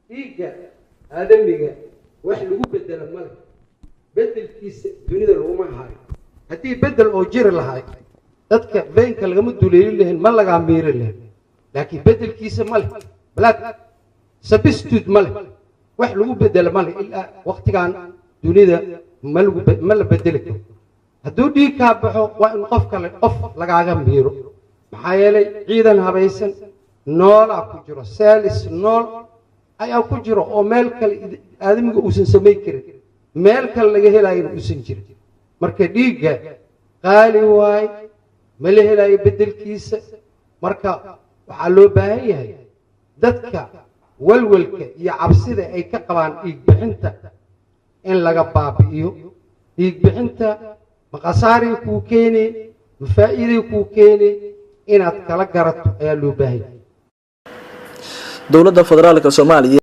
dhiigga aadamiga wax lagu bedelo male bedelkiisa dunida laguma hayo haddii bedel oo jiri lahay dadka veenka lagama duleelin lahayn ma lagaa miiri lahayn laakiin bedelkiisa male black substitute male wax lagu bedelo male ilaa waqtigan dunida ma la bedeli karo hadduu dhiig kaa baxo waa in qof kale qof lagaaga miiro maxaa yeelay ciidan habaysan noolaa ku jiro saalis nool ayaa ku jiro oo meel kale aadamiga uusan samayn karin meel kale laga helaayana uusan jirin marka dhiigga qaali waay ma la helaayo bedelkiisa marka waxaa loo baahan yahay dadka walwalka iyo cabsida ay ka qabaan dhiig bixinta in laga baabi'iyo dhiig bixinta ma khasaaray kuu keenay ma faa'iiday kuu keenay inaad kala garato ayaa loo baahan yahay dowladda federaalka Soomaaliya